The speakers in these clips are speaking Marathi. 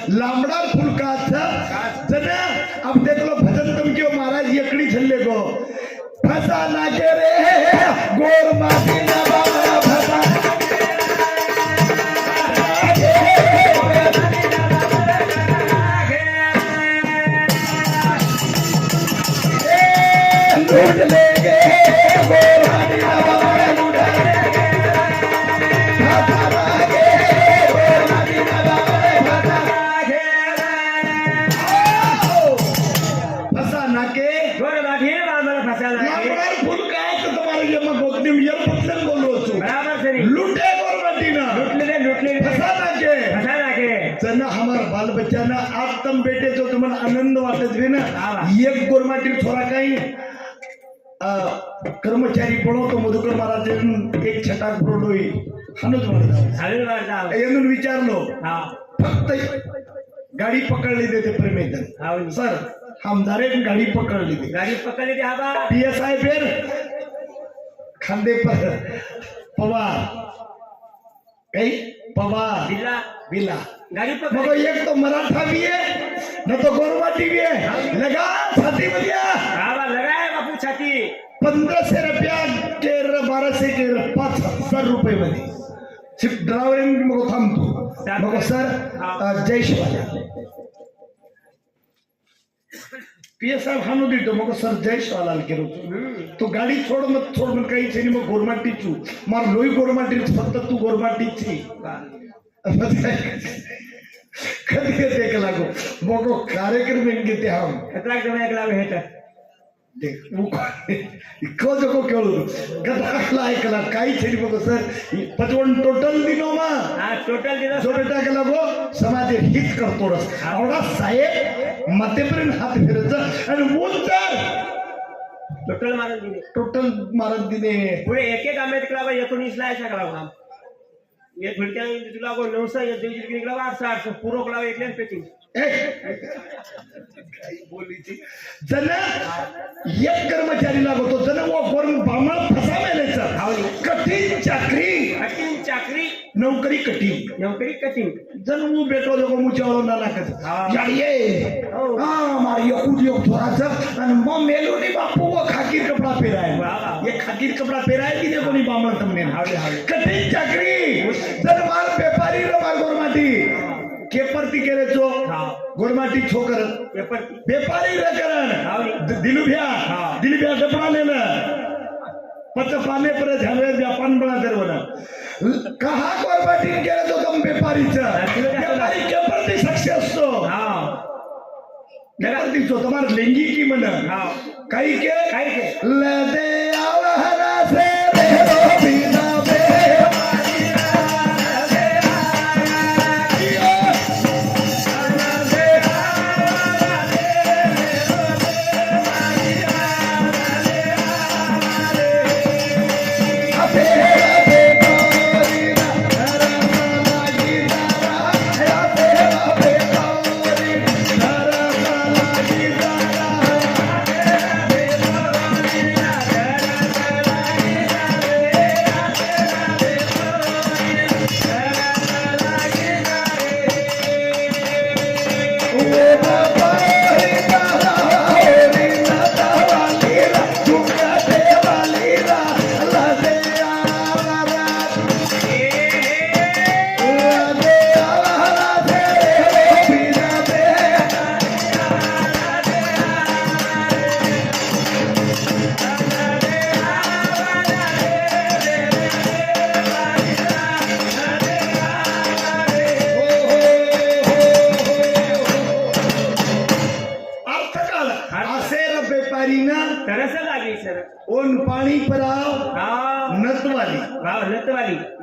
लांबडार फुलकाचा जना अब देख लो भजन तुम क्यों महाराज एकड़ी छल्ले को फसा ना के रे गोर माटी ना बाबा फसा लूट लेंगे गोर माटी ना बाबा लूट हमारा बाल बच्चा ना आज तम बेटे जो तुम्हें आनंद वाटत भी ना एक गोरमाटी थोड़ा कहीं कर्मचारी पडो तो मधुकर महाराज एक छटाक प्रोडोई म्हणून विचारलो फक्त गाडी पकडली देते प्रेमेदन सर हम डायरेक्ट गाड़ी पकड़ ली PSI फिर खांदे पर पवार कहीं पवार बिला गाड़ी पकड़ एक तो मराठा भी है न तो गोरवाटी भी है लगा छाती बढ़िया लगाए बापू छाती 1500 रुपया के 1200 के 5000 रुपये मध्ये सिर्फ ड्राइवर मग थांबतो मग सर जय शिवाजी PSI हानो देतो मग सर जय शिवालाल केरो तो गाडी छोड़ मत काही छे मग गोरमाटी चू मार लोई गोरमाटी फक्त तू गोरमाटी छी कधी एक लागो मग कार्यक्रम घेते हम कतला जमा एक लागो हेता देख इको जको केळो गदाखला एकला काही छे मग सर 55 टोटल दिनो मा टोटल दिनो जो बेटा के लागो समाज हित करतो रस आवडा साहेब मतेपर्यंत हात फिरत आणि बोलतात टोटल मारत दिले पुढे एक एक आंबेडकर क्लब 19 ला ऐसा क्लब ये फुलक्या तुला को 900 ये देवजी क्लब 800 पूरो क्लब एक लेन पेचिंग बोली थी जन एक कर्मचारी लागतो जन वो फॉर्म बामळ फसा मेलेचा कठीण चाकरी नौकरी कठीण जन वो बेटो लोगो मुचावलो ना नाकत यार ये हां मारी योग थोड़ा सा आणि मग मेलो नी बापू वो खाकीर कपड़ा पहराय ये खाकीर कपड़ा पहराय की देखो नी बामळ तुमने कठीण चाकरी जन मार व्यापारी रे मार गोरमाटी केपरती केले चो गोरमाटी छोकर व्यापारी रकरण दिलुभ्या डपड़ा लेना पच पाने पर झाले व्यापार बना दरवना कहा गोरमाटी केले तो कम व्यापारी केपरती सक्सेस तो केपरती तो तुम्हारे लैंगिकी मन काही के लदे आवहरा से रे बिना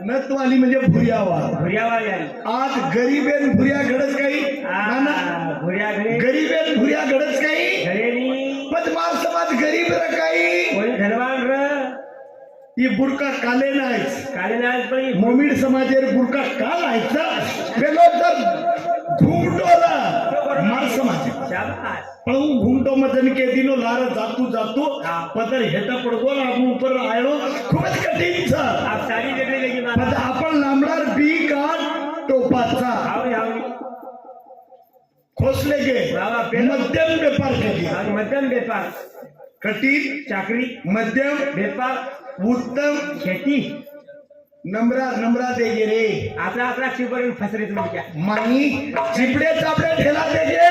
नतवाली म्हणजे भुरियावाली आज गरीबेन भुरिया घडच काही गरीबेन भुरिया घडच काही पदमार समाज गरीब र काही धनवान र ये बुरका काले नाहीच मोमीड समाजेर बुरका का नाहीचा पेलो तर घुमटोला मार समाज पण घुमटो मदन के दिनो लार जातू पदर हेटा पडगो आपण ऊपर आयो खूपच कठीण छ आप सारी वेगळी वेगळी आपण लांबणार बी का टोपाचा खोसले गे बाबा पेन मध्यम व्यापार केली मध्यम व्यापार कठीण चाकरी मध्यम व्यापार उत्तम खेती नम्रा देगे रे आपला शिवपर्यंत फसरे तुम्ही क्या मानी चिपड़े चापड़े ठेला देगे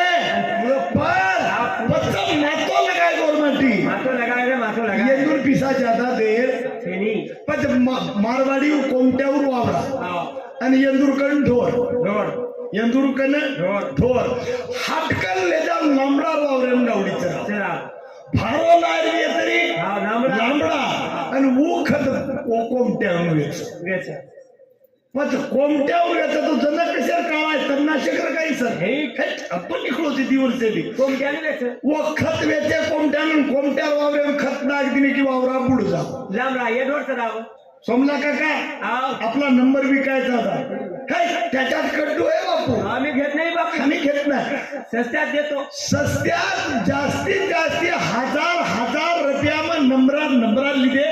पर बच्चा मातो लगाए गवर्नमेंटी मातो लगा येंदूर पिसा ज्यादा देर फेनी पण मारवाडी कोणत्यावर वावरा आणि येंदूरकडून ढोर रोड येंदूरकडून ढोर हाटकल लेजा लांबडा वावरेन गावडीचा चला भारो नारवी तरी लांबडा लांबडा आणि उखत कोमट्यावर वेच मग कोमट्यावर याचा तो जण कशावर काळाय तन्नाशकर काही सर हे आपण निघलो होती ती वर्षी कोणत्याने द्यायचं व खत वेचे कोमट्यानं कोमट्या वावरे खत नागदिने की वावरा बुड जा लांबडा ये रोडचं नाव सोमला काका आपला नंबर विकायचा होता काय त्याच्यात कड्डू आहे बापू आम्ही घेत नाही बाबा आम्ही घेत नाही सस्त्यात देतो सस्त्यात जास्तीत जास्ती हजार रुपयाમાં नंबरा લીધે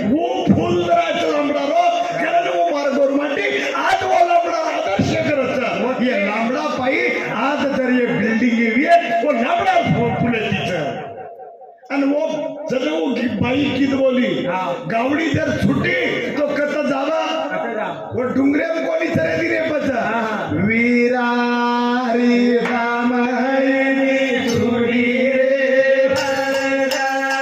હું ફૂલ દરાચો લાંબડારો કારણ હું માર ગોરમાટી આજ વો લાંબડા આદર્શ કરત ये लांबडा पाई आज तर ये बिल्डिंग एवी है वो लांबडा फुले तिचं आणि वो जर वो बाई कित बोली गावडी जर छुटी तो कत जावा वो डुंगरे कोणी तरी दिले पचा वीरा रे रामायणी छुडी रे भरदाय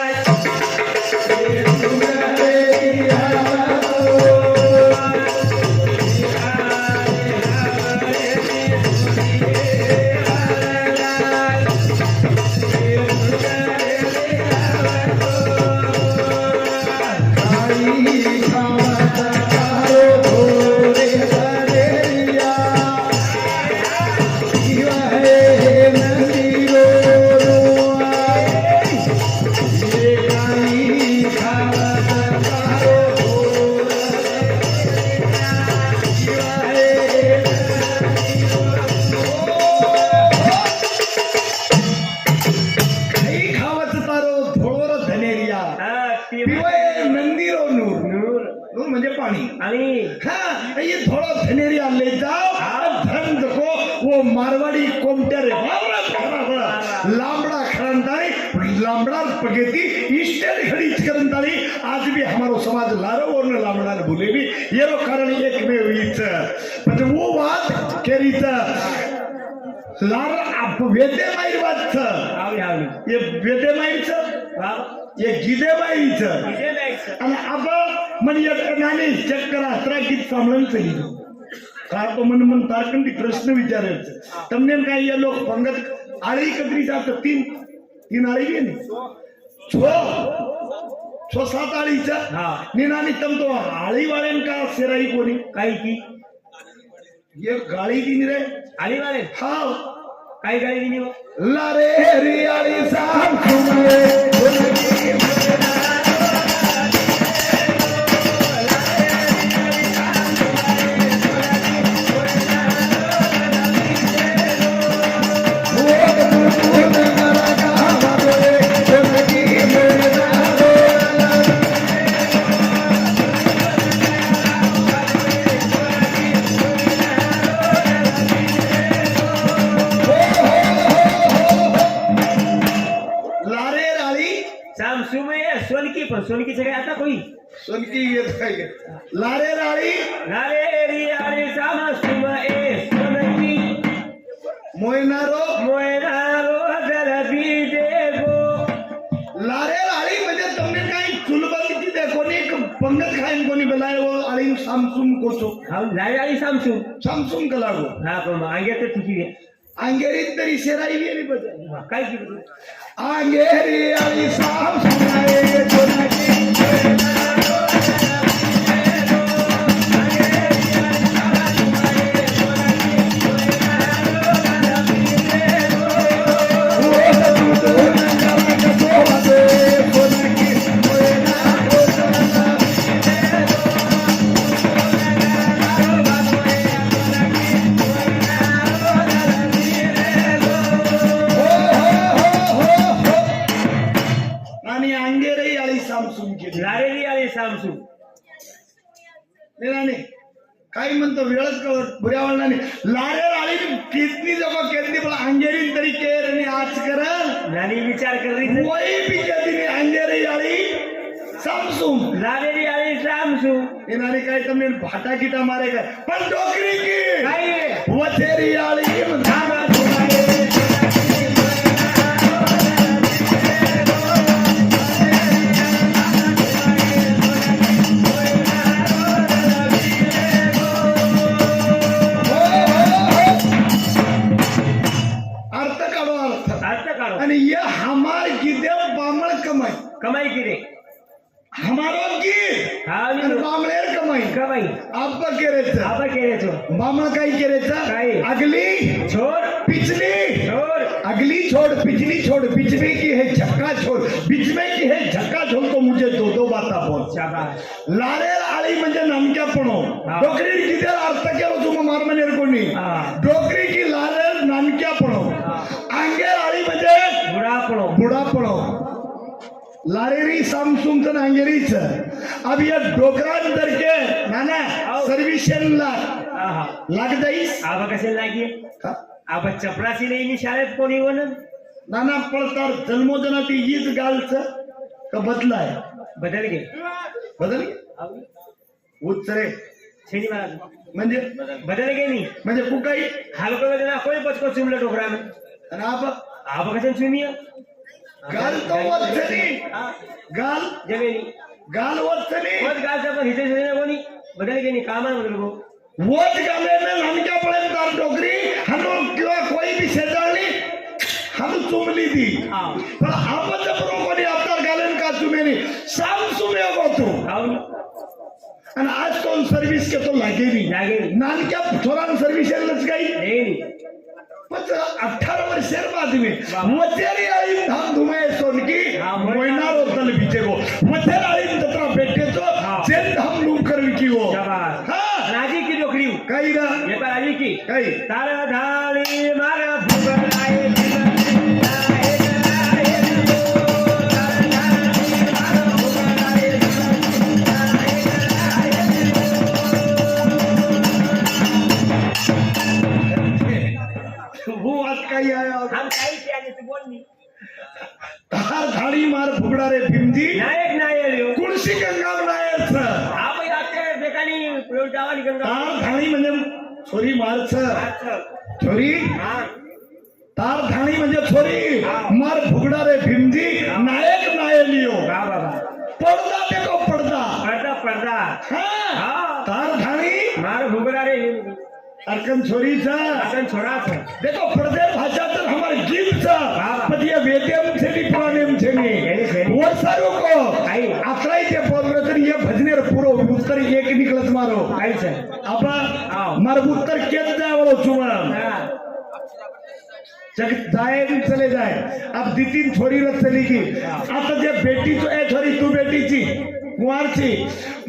म्हणजे पाणी आणि हाँ ये थोड़ा धनेरिया ले जाओ धन देखो वो मारवाड़ी कोमटे रे लांबड़ा खरंदाई लांबड़ा पगेती इस्टेट खड़ी करंदाई आज भी हमारो समाज लारो और न लांबड़ा भूले भी ये रो कारण एक में हुई म्हणजे वो बात केरीच लार आप वेदे माईर बात ये वेदे माईर ये गिदे बाईचं आणि आता म्हणजे नाणे चक्कर असरा की सांभाळून चली का तो मन तारकन ती प्रश्न विचारायचं तमने काय ये लोक पंगत आळी कतरी जात तीन आळी घे ने छो सात आळीचा निनानी तम तो आळी वालेन का सेराई कोणी काही की ये गाळी दिन रे आळी वाले हां काय गाळी दिनी लारे रे आळी सांग तुम्ही सोनकी से आता कोई सोनकी ये लारे राड़ी आरे सामा सुमा ए सोनकी मोयनारो जलबी देगो लारे राड़ी म्हणजे तुमने काही चुलबंदी देखो नी पंगत खाइन कोणी बेलाय वो आळी सामसुम कोसो हम लारे आळी सामसुम कलागो हां पण आगे तो ठीक आहे अंगेरीत तरी शेराई गेली बघ काय की अंगेरी आळी सामसुम आहे सोनकी काही म्हणतो वेळच कळत बुऱ्या वळणाने लारे राळी कितनी जगो केतनी पण अंगेरी तरी केर आणि आज कर नानी विचार कर रही थी वही भी केतनी अंगेरी आळी सामसूम लावेरी आली सामसू एनाने काय તમને ભાટા કીટા મારે કે પણ ડોકરી की काय વથેરી આળી धागा धुवाए अर्थ काढो अर्थ अर्थ काढो आणि ये हमार गीते बामळ कमाई कमाई की रे हमारो गीत हा आणि बामळेर कमाई कमाई आब्बा केरेचं आबा केले बामळ काय केरेचं काय? अगली छोड़ पिछली छोड़ अगली छोड़ पिछली छोड़ बीच में की है झक्का छोड़ बीच में की है झक्का छोड़ तो मुझे दो दो बाता बोल शाबाश लारेर आळी म्हणजे नानक्यापणो हा. डोकरी किती अर्थ केलो तुम्ही मारमनेर कोणी हा. डोकरी की लारेर नानक्यापणो हा. अंगेर आळी म्हणजे बुढ़ापड़ो बुढापणो लारेरी सामसुंग अंगेरीच अब या डोकरांतर के नाना आओ. सर्विशन आहा लाग जाईस आबा कसे लागे का? आबा चपरासी नाही शाळेत कोणी वन नाना पळतार जन्मोजना ती हीच गालच का बदलाय बदल गे बदल उच्चरे छेनी मला म्हणजे बदल गे नाही म्हणजे कुकाई हलको वजन कोई पचको चुमला टोकरा में आणि आबा कसे चुमिया गाल तो वचनी गाल जमेनी गाल वचनी कोण गालचा पण हिथे सुने कोणी बदल गे नाही कामा बदल गो वोट गालेने नानक्या पर्यंत डोकरी हनो किंवा कोई भी शेजारणी हम चुमली दी हा पण आपण बरोबर अवतार घालेन का चुमेनी साम चुमे होतो आऊन आणि आज कोण सर्व्हिस के तो लागेली लागे नानक्या थोरान सर्व्हिस येलच काही नाही 18 वर्षेर बाद में वाह. वचेरी आई धाम धुमे सोनकी हाँ, मोइनार होतल बीचे को वचेर आई तत्रा बेटे तो हाँ. जेन धाम लूम कर की हो शाबाश हां राजी की डोकरी काही ना ये पर राजी की काही तारा धाली मारा भूगल आए वो आज काही आया हम काही ते आले तू बोल नी धार धाडी मार फुगडा रे भीमजी नायक नायल यो कुळशी गंगाव नायच आप आते बेकानी प्रयोग जावानी गंगा तार धाडी म्हणजे छोरी मारच अच्छा छोरी हां तार धाडी म्हणजे छोरी हाँ. मार फुगडा रे भीमजी नायक नायलियो वाह बाबा पडदा देखो पडदा पर्दा पर्दा हाँ हां तार धाडी मार भूगला रे अरकन छोरीचा अपन छोरा था देखो पर्दे भाषा तर हमारे गीतचा पण ये वेद्यम छेनी पुराणेम छेनी वो सारो को आई. अकराई ते बोल तर ये भजनेर पुरो उत्तर एक निकलत मारो काय से आपा हाँ. मार उत्तर केत जावलो चुमा हां जग जाए भी चले जाए अब दितीन छोरी रच चली की आता जे बेटी तो ए छोरी तू बेटीची कुवारची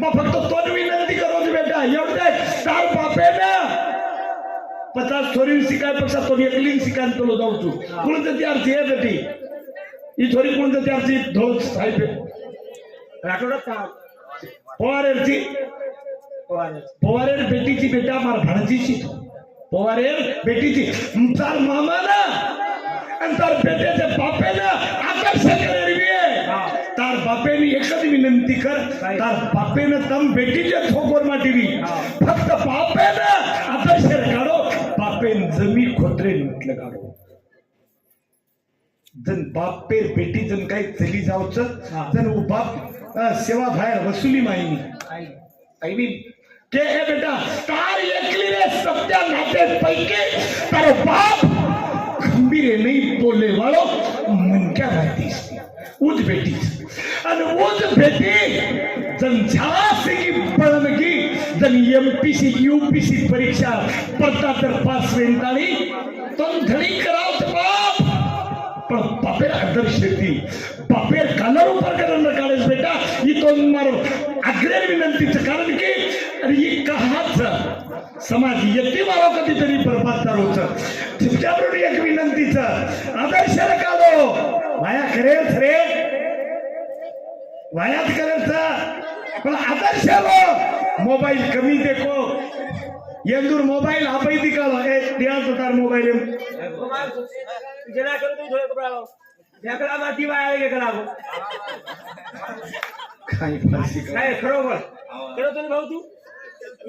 मग फक्त तोच विनंती करो बेटा एवढं तार बापे ना 50 छोरी शिकायपेक्षा तो एकली शिकाय तुला जाऊ तू कोणतं त्यारची आहे बेटी ही छोरी कोणतं त्यारची धोळ साहेब राठोडत था पवारेरची पवारेर बेटीची बेटा मार भाणजीची पवारेर बेटीची तार मामा ना आणि तार बेट्याच्या बापेनं आकर्षण करेल तार बापेने एकच विनंती कर तार बापेनं तम बेटीच्या ठोकोर माटिवी फक्त बापेनं आदर्श काढो बापेन जमी खोत्रे म्हटलं काढो जन बापेर बेटी जन काही चली जाऊच जन बाप सेवा बाहेर वसुली माहिनी आई मीन के ए बेटा तार एकली रे सत्या नाते पैके तारो बाप खंबीरे नहीं बोले वालो मन क्या बाती उज बेटी आणि उज बेटी जन झासी की पढ़न की जन एमपीसी यूपीसी परीक्षा पढ़ता तर पास वेंताली तुम धड़ी कराओ तो बाप पण बापेर आदर्श ती बापेर कालर ऊपर करन काढेस बेटा ही तो मारो अग्रेर विनंतीचं कारण की अरे ही कहाच समाज यतीमाला कधीतरी बरबाद होत तुमच्याबरोबर एक विनंतीचं आदर्श काढो वाया करेल रे वायात करायचा पण आदर्श मोबाइल कमी देखो यंदूर मोबाइल आप ही दिखाओ दिया तो तार मोबाइल जना करो तुम थोड़े कपड़ा लो ढेकड़ा माती वाया के करा को काही फारसी का काय खरो बोल करो तुम भाऊ तू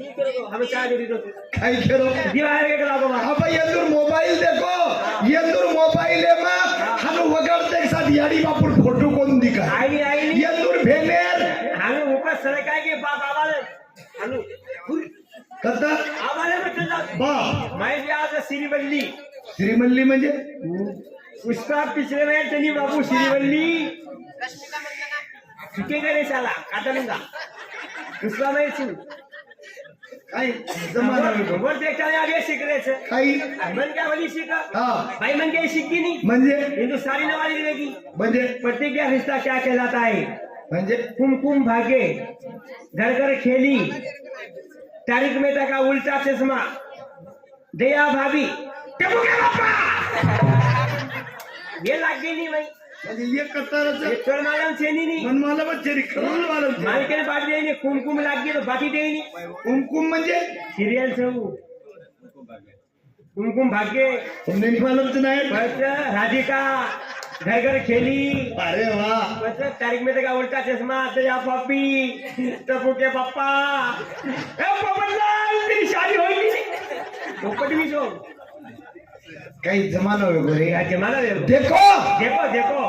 ये करो हमें चाय दे दो काही खेरो दिवाया के करा को आप यंदूर मोबाइल देखो यंदूर मोबाइल में हम वगैरह एक साथ यारी बापुर फोटो कौन दिखा आई नहीं यंदूर भेनेर हमें ऊपर सरकाय के बाप आवाले हनु कता आवाले में चल जाओ बा मैं भी आज श्रीवल्ली श्रीमल्ली म्हणजे उसका पिछले में चली बाबू श्रीवल्ली छुटेगा नहीं साला काटा लूंगा उसका मैं छू काही जमाना वेगळा. वर देखता आगे सीख रहे थे काही मन क्या वाली सीखा हा भाई मन क्या सीखी नहीं म्हणजे हिंदुस्तानी नवाली रहेगी म्हणजे प्रतिज्ञा रिश्ता क्या कहलाता है म्हणजे कुमकुम भागे घर घर खेली तारिक मेहता का उल्टा चश्मा दया भाभी ये लाग गई नहीं भाई म्हणजे एक कतारच ये चोर मालम से नहीं मन मला बच्चे खरं मला मालिक ने बात देनी कुमकुम लाग गई तो बाकी देनी कुमकुम म्हणजे सीरियल से वो कुमकुम भाग्य तुमने निघालच नाही बस राधिका घर घर खेली अरे वा बस तारिक मेहता का उल्टा चश्मा दया पापी टपू के पापा ए पपनलाल तेरी शादी होगी पोपट भी सो काही जमाना वेगळा रे क्या जमाना देखो देखो देखो देखो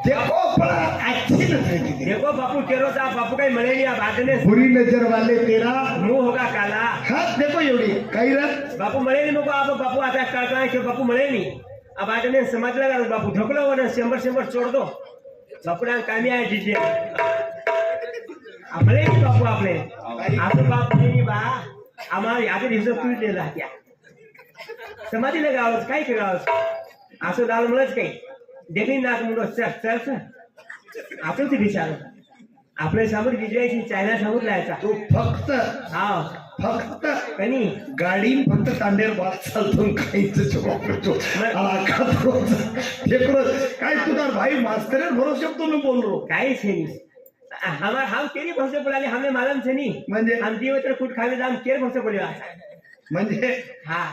देखो पण अच्छी नजर की देखो बापू तेरो सा बापू काही म्हणे नहीं अब आदने बुरी नजर वाले तेरा मुंह होगा काला हाथ देखो एवढी काही रे बापू म्हणे नहीं मुको आप बापू आता करता है कि बापू म्हणे नहीं अब आदने समझ लगा बापू ढोकलो वो ना शंबर छोड़ दो बापू ना कामी आए दीजिए म्हणे नहीं बापू आपने आप बापू नहीं बा हमारे आगे दिवस तू ले ला क्या समाधी लगावं काय करावं असं दाल मुळेच काही देखील नाक मुळं चल आपण ते विचार आपल्या समोर विजयाची चायना समोर लायचा तू फक्त हा फक्त कनी गाडी फक्त तांडेर बात चालतो काहीच जवाब देतो आखात रोज लेकरो काय तुझा भाई मास्टर भरोसे तो न बोल रो काहीच हे नाही हम तेरी भरोसे पडाले हमने मालूम से नहीं म्हणजे हम दिवस तर कुठ खावे जाम केर भरोसे पडले म्हणजे हा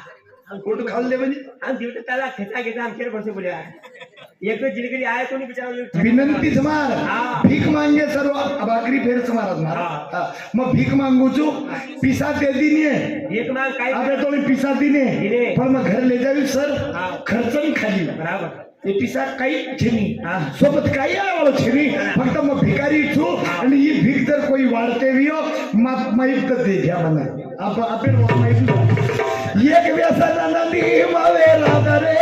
कुठं खाल्ले म्हणजे हम दिवस त्याला खेचा घेता हम केर भरोसे पडले एक जिलगिरी आया कोणी विचारलं विनंतीच मार हा. भीक मांगे सर्व भाकरी फेरच मारत मार हा. हा. मग भीक मांगू चू पिसा दे दिने एक माग काय अबे तो पिसा दिने दिने. पण मग घर ले जावी सर हा. खर्च नाही खाली बराबर ते पिसा काही छेनी हा. सोबत काही आलो छेनी फक्त मग भिकारी छू आणि ही भीक जर कोई वाढते वियो माहित तर दे घ्या म्हणा आपण माहित एक व्यसना नदी मावे राधा रे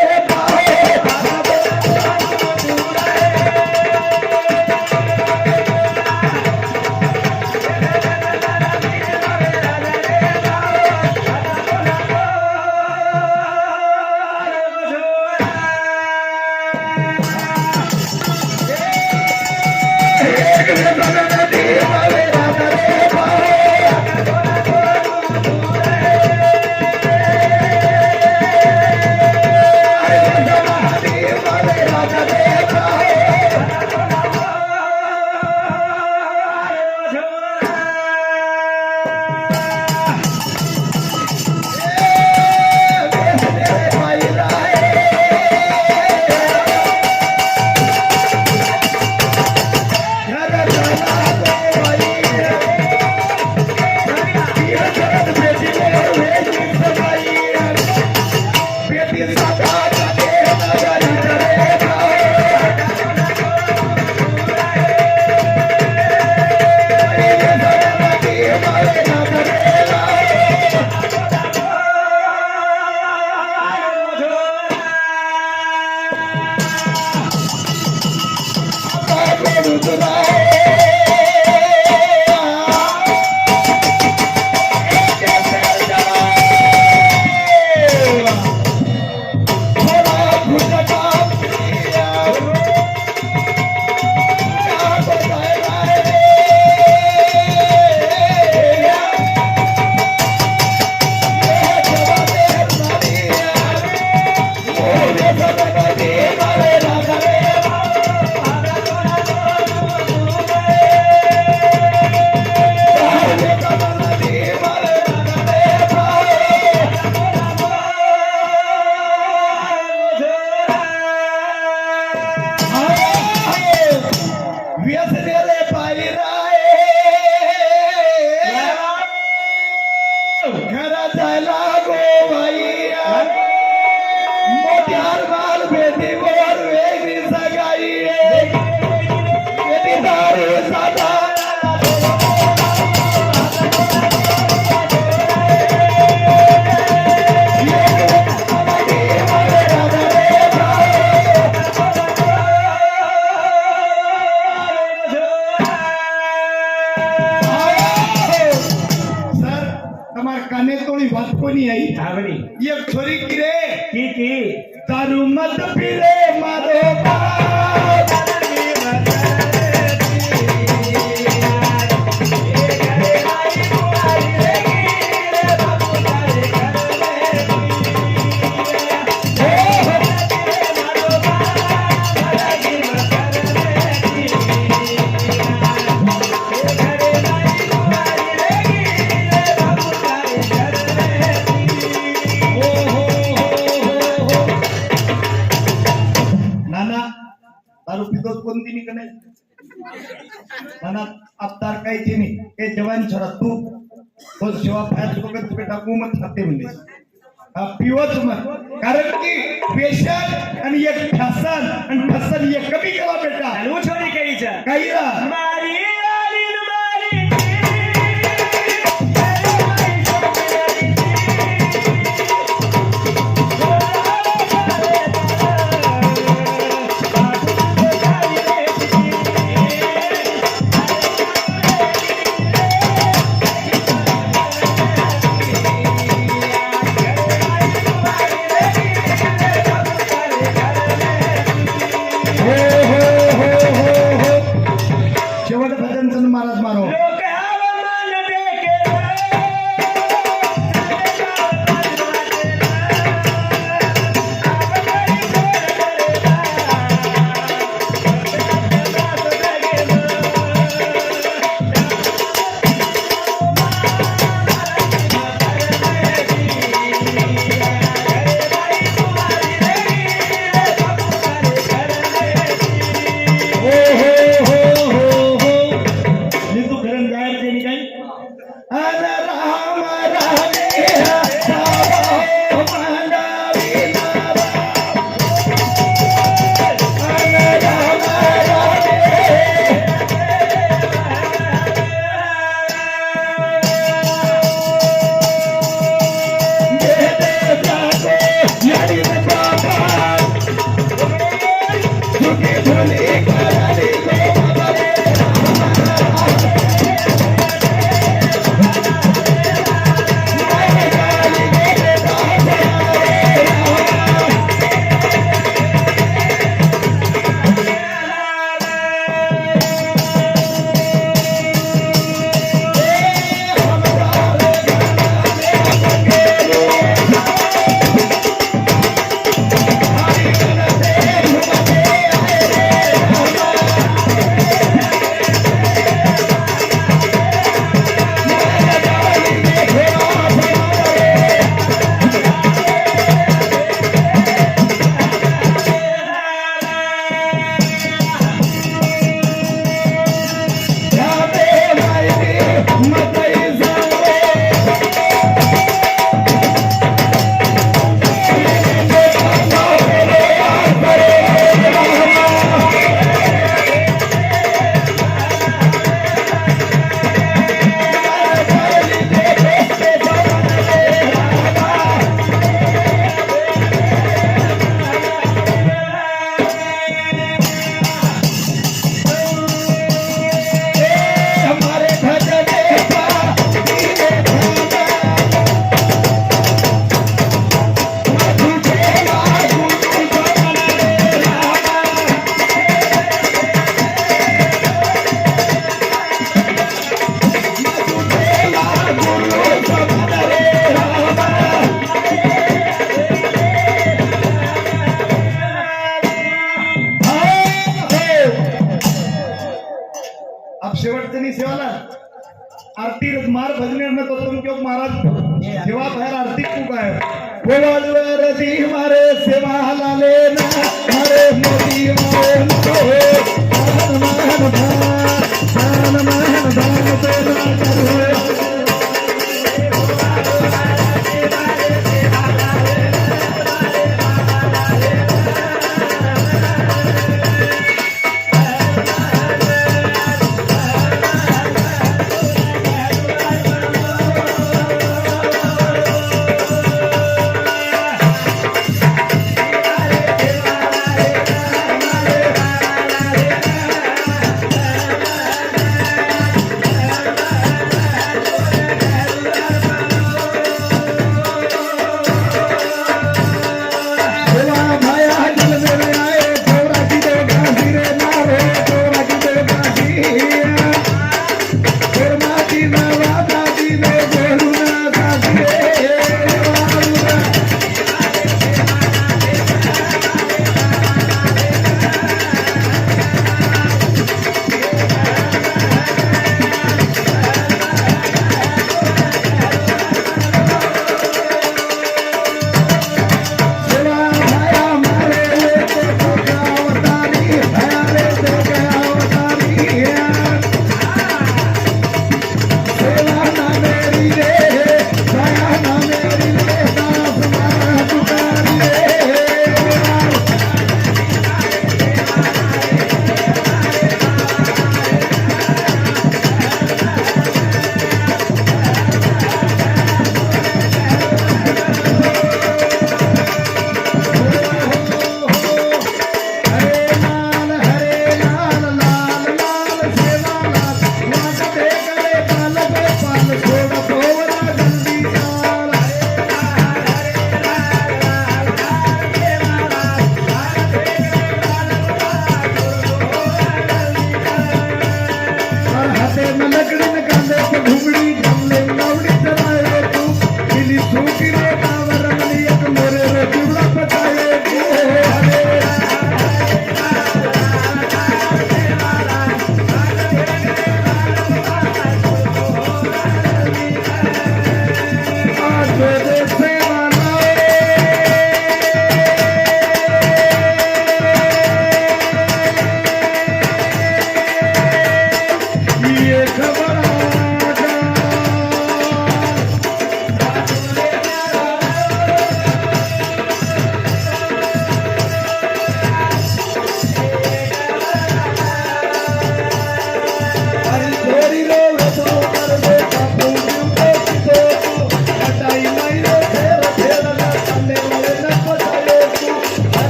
व्यसनेले पायी राय घरा जायला गोवाई मोठ्यार माल भेटीवर वेगळी सगाई वेदी दारू साधा काने तोड़ी बात को नहीं आई आवड़ी ये छोरी गिरे की दारू मत पीरे मारो बाप दारू पितो कोणती निकने मनात अवतार काही ते नाही हे जवान छोरा तू तो शिवा फायर बघत बेटा मत खाते म्हणजे पिवच मत कारण की पेशंट आणि एक फसन आणि फसन एक कमी केला बेटा चालू छोरी काहीच काही मारी आली न मारी शेवट भजन सन महाराज मारो शेवटचं सेवाला आरती मार भजने में तो तुम क्यों महाराज सेवा बाहेर आरती खूप आहे बोलवरती मारे सेवा लाले ना मारे मोदी मारे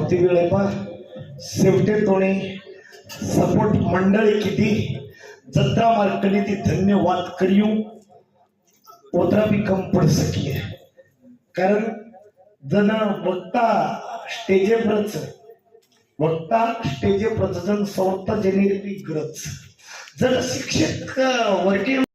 समाप्ती वेळे पा शेवटे तोणे सपोर्ट मंडळी किती जत्रा मार्कनी ती धन्यवाद करियो ओतरा भी कम पड सकिये कारण जन वक्ता स्टेजे प्रच जन संस्था जेनेरी गरज जर शिक्षक वर्गीय